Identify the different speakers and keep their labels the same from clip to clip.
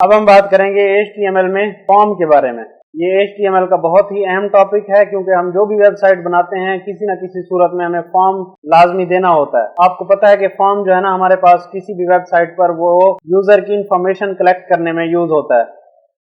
Speaker 1: अब हम बात करेंगे HTML में फॉर्म के बारे में। ये HTML का बहुत ही अहम टॉपिक है क्योंकि हम जो भी वेबसाइट बनाते हैं किसी न किसी सूरत में हमें फॉर्म लाजमी देना होता है। आपको पता है कि फॉर्म जो है ना हमारे पास किसी भी वेबसाइट पर वो यूजर की इंफॉर्मेशन कलेक्ट करने में यूज होता है।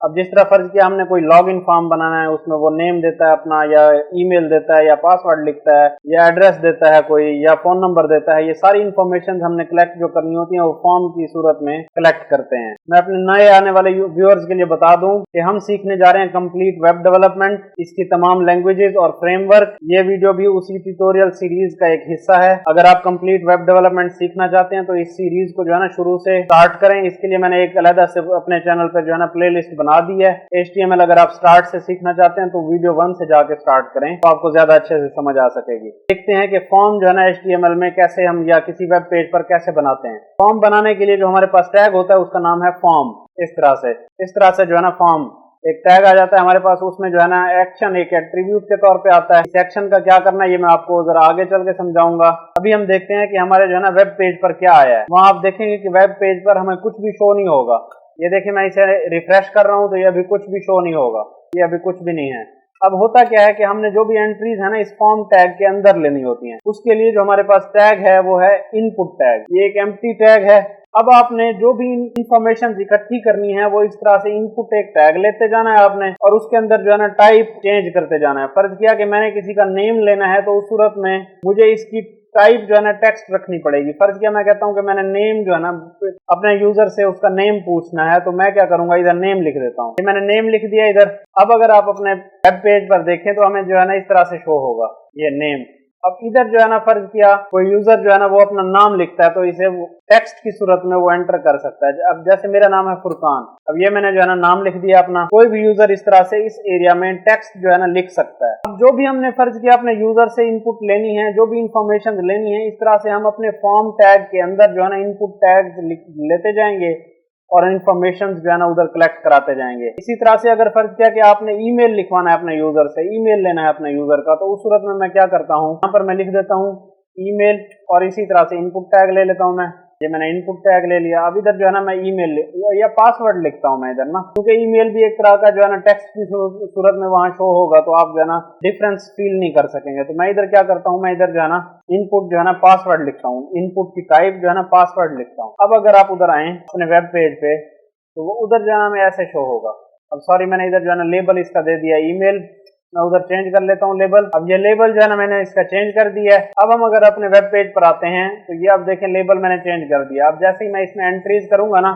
Speaker 1: अब जिस तरह फर्ज किया हमने कोई लॉगिन फॉर्म बनाना है, उसमें वो नेम देता है अपना, या ईमेल देता है, या पासवर्ड लिखता है, या एड्रेस देता है कोई, या फोन नंबर देता है। ये सारी इंफॉर्मेशन हमने कलेक्ट जो करनी होती है वो फॉर्म की सूरत में कलेक्ट करते हैं। मैं अपने नए आने वाले व्यूअर्स के लिए बता दूं कि हम सीखने जा रहे हैं कंप्लीट वेब डेवलपमेंट, इसकी तमाम लैंग्वेजेस और फ्रेमवर्क। ये वीडियो भी उसी ट्यूटोरियल सीरीज का एक हिस्सा है। अगर आप कंप्लीट वेब डेवलपमेंट सीखना चाहते हैं तो इस सीरीज को जो है ना शुरू से स्टार्ट करें। इसके लिए मैंने एक अलग से अपने चैनल पर जो है ना प्ले लिस्ट बना दी है। HTML अगर आप स्टार्ट से सीखना चाहते हैं तो वीडियो 1 से जाके स्टार्ट करें तो आपको ज्यादा अच्छे से समझ आ सकेगी। देखते हैं कि फॉर्म जो है ना HTML में कैसे हम, या किसी वेब पेज पर कैसे बनाते हैं। फॉर्म बनाने के लिए जो हमारे पास टैग होता है उसका नाम है फॉर्म। इस तरह से जो है ना फॉर्म एक टैग आ जाता है हमारे पास, उसमें जो है ना एक्शन एक एट्रीब्यूट के तौर पे आता है। इस एक्शन का क्या करना है ये मैं आपको जरा आगे चल के समझाऊंगा। अभी हम देखते हैं कि हमारे जो है ना वेब पेज पर क्या आया है। वहां आप देखेंगे कि वेब पेज पर हमें कुछ भी शो नहीं होगा। ये देखिए मैं इसे रिफ्रेश कर रहा हूं तो ये अभी कुछ भी शो नहीं होगा, ये अभी कुछ भी नहीं है। अब होता क्या है कि हमने जो भी एंट्रीज है ना इस फॉर्म टैग के अंदर लेनी होती हैं। उसके लिए जो हमारे पास टैग है वो है इनपुट टैग। ये एक एम्प्टी टैग है। अब आपने जो भी इंफॉर्मेशन इकट्ठी करनी है वो इस तरह से इनपुट एक टैग लेते जाना है आपने, और उसके अंदर जो है ना टाइप चेंज करते जाना है। फर्ज किया कि मैंने किसी का नेम लेना है तो उस सूरत में मुझे इसकी टाइप जो है ना टेक्स्ट रखनी पड़ेगी। फर्ज किया मैं कहता हूं कि मैंने नेम जो है ना अपने यूजर से उसका नेम पूछना है, तो मैं क्या करूंगा, इधर नेम लिख देता हूं। मैंने नेम लिख दिया इधर। अब अगर आप अपने वेब पेज पर देखें तो हमें जो है ना इस तरह से शो होगा ये नेम। अब इधर जो है ना फर्ज किया कोई यूजर जो है ना वो अपना नाम लिखता है तो इसे वो टेक्स्ट की सूरत में वो एंटर कर सकता है। अब जैसे मेरा नाम है फुरकान, अब ये मैंने जो है ना नाम लिख दिया अपना। कोई भी यूजर इस तरह से इस एरिया में टेक्स्ट जो है ना लिख सकता है। अब जो भी हमने फर्ज किया अपने यूजर से इनपुट लेनी है, जो भी इंफॉर्मेशन लेनी है, इस तरह से हम अपने फॉर्म टैग के अंदर जो है ना इनपुट टैग लेते जाएंगे और इंफॉर्मेशन जो है ना उधर कलेक्ट कराते जाएंगे। इसी तरह से अगर फर्ज किया कि आपने ईमेल लिखवाना है अपने यूजर से, ईमेल लेना है अपने यूजर का, तो उस सूरत में मैं क्या करता हूँ, यहाँ पर मैं लिख देता हूँ ईमेल, और इसी तरह से इनपुट टैग ले लेता हूँ मैं। ये मैंने इनपुट टैग ले लिया। अब इधर जो है ना मैं ईमेल या पासवर्ड लिखता हूँ मैं इधर ना, क्योंकि ईमेल भी एक तरह का जो है ना टेक्स्ट की सूरत में वहां शो होगा तो आप जो है ना डिफरेंस फील नहीं कर सकेंगे। तो मैं इधर क्या करता हूँ, मैं इधर जो है ना इनपुट जो है ना पासवर्ड लिखता हूँ, इनपुट की टाइप जो है ना पासवर्ड लिखता हूँ। अब अगर आप उधर आए अपने वेब पेज पे तो वो उधर जो है ना ऐसे शो होगा। अब सॉरी मैंने इधर जो है ना लेबल इसका दे दिया ईमेल, मैं उधर चेंज कर लेता हूँ लेबल। अब ये लेबल जो है ना मैंने इसका चेंज कर दिया है। अब हम अगर अपने वेब पेज पर आते हैं तो ये आप देखें लेबल मैंने चेंज कर दिया। अब जैसे ही मैं इसमें एंट्रीज करूंगा ना,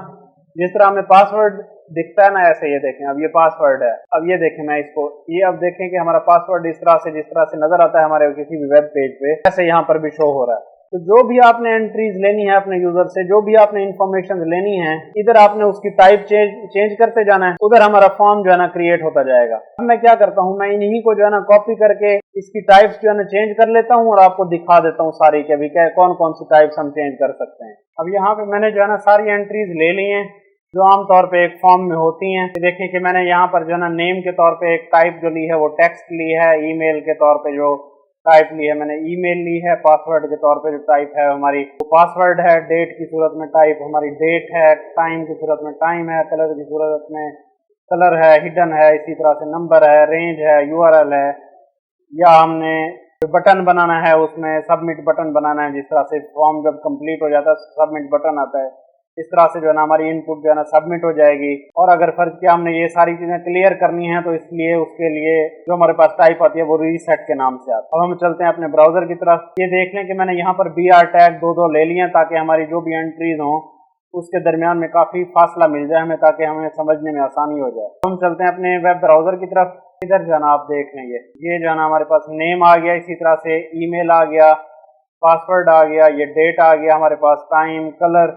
Speaker 1: जिस तरह हमें पासवर्ड दिखता है ना, ऐसे ये देखें अब ये पासवर्ड है। अब ये देखें मैं इसको, ये अब देखें कि हमारा पासवर्ड इस तरह से जिस तरह से नजर आता है हमारे किसी भी वेब पेज पे, ऐसे यहाँ पर भी शो हो रहा है। तो जो भी आपने एंट्रीज लेनी है अपने यूजर से, जो भी आपने इंफॉर्मेशन लेनी है, इधर आपने उसकी टाइप चेंज करते जाना है, उधर हमारा फॉर्म जो है ना क्रिएट होता जाएगा। अब मैं क्या करता हूँ, मैं इन्हीं को जो है ना कॉपी करके इसकी टाइप्स जो है ना चेंज कर लेता हूँ और आपको दिखा देता हूँ सारी के अभी क्या कौन कौन सी टाइप्स हम चेंज कर सकते हैं। अब यहाँ पे मैंने जो है ना सारी एंट्रीज ले ली हैं जो आमतौर पे एक फॉर्म में होती हैं। देखिए कि मैंने यहाँ पर जो है ना नेम के तौर पे एक टाइप जो ली है वो टेक्स्ट ली है, ईमेल के तौर पे जो टाइप ली है मैंने ईमेल ली है, पासवर्ड के तौर पे जो टाइप है हमारी वो पासवर्ड है, डेट की सूरत में टाइप हमारी डेट है, टाइम की सूरत में टाइम है, कलर की सूरत में कलर है, हिडन है, इसी तरह से नंबर है, रेंज है, URL है, या हमने बटन बनाना है उसमें सबमिट बटन बनाना है। जिस तरह से फॉर्म जब कंप्लीट हो जाता है सबमिट बटन आता है, इस तरह से जो है ना हमारी इनपुट जो है ना सबमिट हो जाएगी। और अगर फर्ज किया हमने ये सारी चीजें क्लियर करनी है तो इसलिए उसके लिए जो हमारे पास टाइप आती है वो रीसेट के नाम से आती है। अब हम चलते हैं अपने ब्राउजर की तरफ। ये देख लें कि मैंने यहाँ पर BR टैग दो ले लिए ताकि हमारी जो भी एंट्रीज हों उसके दरमियान में काफी फासला मिल जाए हमें, ताकि हमें समझने में आसानी हो जाए। हम चलते हैं अपने वेब ब्राउजर की तरफ। इधर जो है ना आप देख लेंगे ये जो है ना हमारे पास नेम आ गया, इसी तरह से ईमेल आ गया, पासवर्ड आ गया, ये डेट आ गया हमारे पास, टाइम, कलर।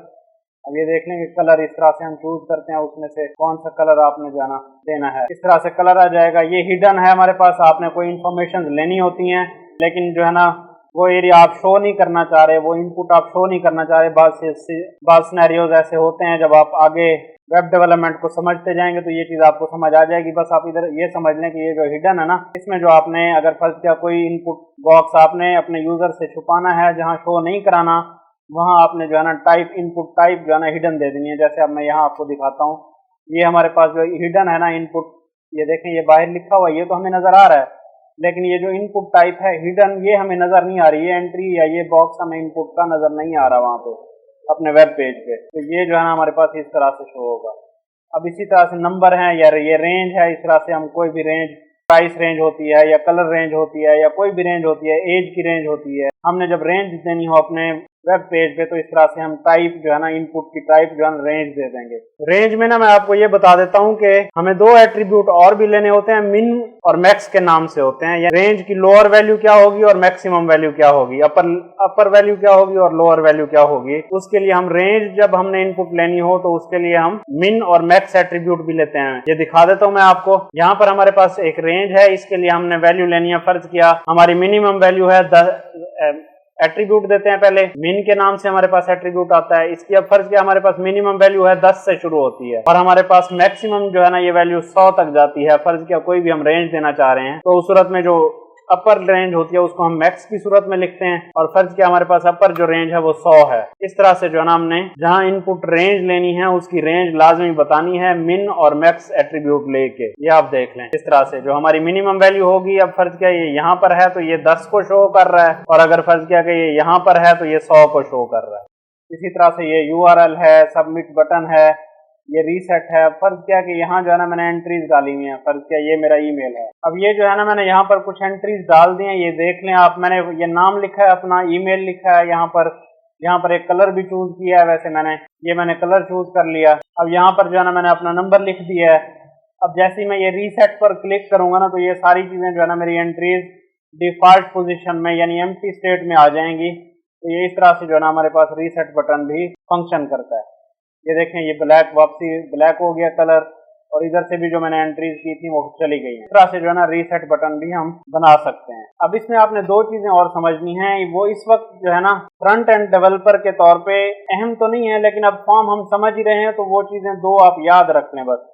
Speaker 1: अब ये देख लेंगे कलर इस तरह से हम चूज करते हैं उसमें से कौन सा कलर आपने जो है ना देना है, इस तरह से कलर आ जाएगा। ये हिडन है हमारे पास, आपने कोई इंफॉर्मेशन लेनी होती है लेकिन जो है ना वो एरिया आप शो नहीं करना चाह रहे, वो इनपुट आप शो नहीं करना चाह रहे। बात सिनेरियोज ऐसे होते हैं जब आप आगे वेब डेवलपमेंट को समझते जाएंगे तो ये चीज आपको समझ आ जाएगी। बस आप इधर ये समझ लें कि ये जो हिडन है ना, इसमें जो आपने अगर फर्ज किया कोई इनपुट बॉक्स आपने अपने यूजर से छुपाना है जहां शो नहीं कराना, वहां आपने जो है ना टाइप इनपुट टाइप जो है ना हिडन दे देनी है। जैसे अब मैं यहाँ आपको दिखाता हूँ, ये हमारे पास जो हिडन है ना इनपुट, ये देखें ये बाहर लिखा हुआ, ये तो हमें नजर आ रहा है, लेकिन ये जो इनपुट टाइप है हिडन, ये हमें नजर नहीं आ रही है एंट्री या ये बॉक्स हमें इनपुट का नजर नहीं आ रहा वहां पे अपने वेब पेज पे। तो ये जो है ना हमारे पास इस तरह से शो होगा। अब इसी तरह से नंबर है या ये रेंज है, इस तरह से हम कोई भी रेंज, प्राइस रेंज होती है या कलर रेंज होती है या कोई भी रेंज होती है, एज की रेंज होती है, हमने जब रेंज देनी हो अपने वेब पेज पे तो इस तरह से हम टाइप जो है ना इनपुट की टाइप जो है ना रेंज दे देंगे। रेंज में ना मैं आपको ये बता देता हूँ कि हमें दो एट्रीब्यूट और भी लेने होते हैं, मिन और मैक्स के नाम से होते हैं। या रेंज की लोअर वैल्यू क्या होगी और मैक्सिमम वैल्यू क्या होगी, अपर वैल्यू क्या होगी और लोअर वैल्यू क्या होगी। उसके लिए हम रेंज जब हमने इनपुट लेनी हो तो उसके लिए हम मिन और मैक्स एट्रीब्यूट भी लेते हैं। ये दिखा देता हूँ मैं आपको। यहाँ पर हमारे पास एक रेंज है, इसके लिए हमने वैल्यू लेनी है। फर्ज किया हमारी मिनिमम वैल्यू है 10, एट्रीब्यूट देते हैं पहले, मिन के नाम से हमारे पास एट्रीब्यूट आता है। इसकी अब फर्ज किया हमारे पास मिनिमम वैल्यू है 10 से शुरू होती है और हमारे पास मैक्सिमम जो है ना ये वैल्यू 100 तक जाती है। फर्ज किया कोई भी हम रेंज देना चाह रहे हैं तो उस सूरत में जो अपर रेंज होती है उसको हम मैक्स की सूरत में लिखते हैं और फर्ज किया हमारे पास अपर जो रेंज है वो 100 है। इस तरह से जो है ना हमने जहां इनपुट रेंज लेनी है उसकी रेंज लाजमी बतानी है मिन और मैक्स एट्रीब्यूट लेके। ये आप देख लें इस तरह से जो हमारी मिनिमम वैल्यू होगी, अब फर्ज किया ये यहाँ पर है तो ये 10 को शो कर रहा है और अगर फर्ज किया कि ये यहाँ पर है तो ये 100 को शो कर रहा है। इसी तरह से ये URL है, सबमिट बटन है, ये रीसेट है। फर्ज किया कि यहाँ जो है ना मैंने एंट्रीज डाली हुई है, फर्ज किया ये मेरा ईमेल है। अब ये जो है ना मैंने यहाँ पर कुछ एंट्रीज डाल दी हैं, ये देख लें आप। मैंने ये नाम लिखा है अपना, ईमेल लिखा है यहाँ पर एक कलर भी चूज किया है। वैसे मैंने कलर चूज कर लिया। अब यहाँ पर जो है ना मैंने अपना नंबर लिख दिया है। अब जैसे ही मैं ये रीसेट पर क्लिक करूंगा ना तो ये सारी चीजें जो है ना मेरी एंट्रीज डिफॉल्ट पोजिशन में यानी एम्प्टी स्टेट में आ जाएंगी। तो ये इस तरह से जो है ना हमारे पास रीसेट बटन भी फंक्शन करता है। ये देखें ये ब्लैक वापसी ब्लैक हो गया कलर और इधर से भी जो मैंने एंट्रीज की थी वो चली गई है। इस तरह से जो है ना रीसेट बटन भी हम बना सकते हैं। अब इसमें आपने दो चीजें और समझनी है। वो इस वक्त जो है ना फ्रंट एंड डेवलपर के तौर पे अहम तो नहीं है, लेकिन अब फॉर्म हम समझ ही रहे हैं तो वो चीजें दो आप याद रख लें बस।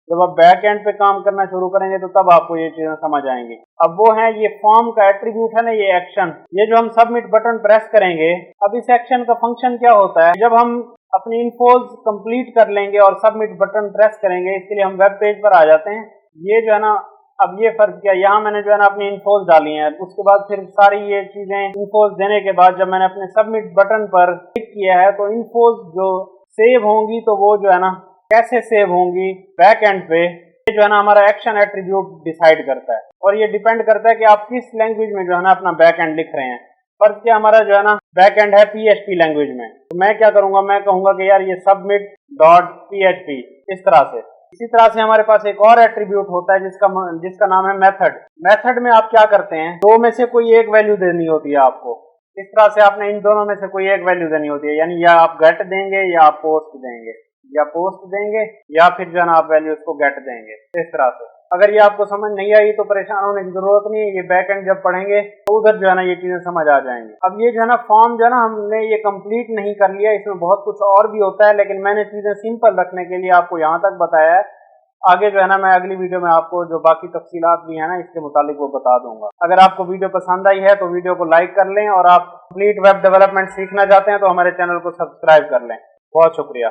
Speaker 1: जब आप बैक एंड पे काम करना शुरू करेंगे तो तब आपको ये चीजें समझ आएंगी। अब वो है ये फॉर्म का एट्रीब्यूट है ना, ये एक्शन, ये जो हम सबमिट बटन प्रेस करेंगे। अब इस एक्शन का फंक्शन क्या होता है, जब हम अपनी इन्फोज कंप्लीट कर लेंगे और सबमिट बटन प्रेस करेंगे, इसके लिए हम वेब पेज पर आ जाते हैं। ये जो है ना अब ये फर्क किया, यहाँ मैंने जो है ना अपनी इन्फोज डाली है। उसके बाद फिर सारी ये चीजें इन्फोज देने के बाद जब मैंने अपने सबमिट बटन पर क्लिक किया है तो इन्फोज जो सेव होंगी तो वो जो है ना कैसे सेव होंगी बैक एंड पे, ये जो है ना हमारा एक्शन एट्रीब्यूट डिसाइड करता है। और ये डिपेंड करता है कि आप किस लैंग्वेज में जो है ना अपना बैक एंड लिख रहे हैं। फर्ज किया हमारा जो है ना बैक एंड है PHP लैंग्वेज में, तो मैं क्या करूंगा, मैं कहूंगा कि यार ये सबमिट डॉट PHP इस तरह से। इसी तरह से हमारे पास एक और एट्रीब्यूट होता है जिसका नाम है मेथड। मेथड में आप क्या करते हैं, दो में से कोई एक वैल्यू देनी होती है आपको। इस तरह से आपने इन दोनों में से कोई एक वैल्यू देनी होती है, यानी या आप गेट देंगे या आप पोस्ट देंगे, या पोस्ट देंगे या फिर जो है ना आप वैल्यू उसको गेट देंगे। इस तरह से अगर ये आपको समझ नहीं आई तो परेशान होने की जरूरत नहीं है, ये बैक एंड जब पढ़ेंगे तो उधर जो है ना ये चीजें समझ आ जाएंगी। अब ये जो है ना फॉर्म जो है ना हमने ये कंप्लीट नहीं कर लिया, इसमें बहुत कुछ और भी होता है, लेकिन मैंने चीजें सिंपल रखने के लिए आपको यहाँ तक बताया है। आगे जो है ना मैं अगली वीडियो में आपको जो बाकी तफसीलात भी है ना इसके मुतालिक वो बता दूंगा। अगर आपको वीडियो पसंद आई है तो वीडियो को लाइक कर लें और आप कंप्लीट वेब डेवलपमेंट सीखना चाहते हैं तो हमारे चैनल को सब्सक्राइब कर लें। बहुत शुक्रिया।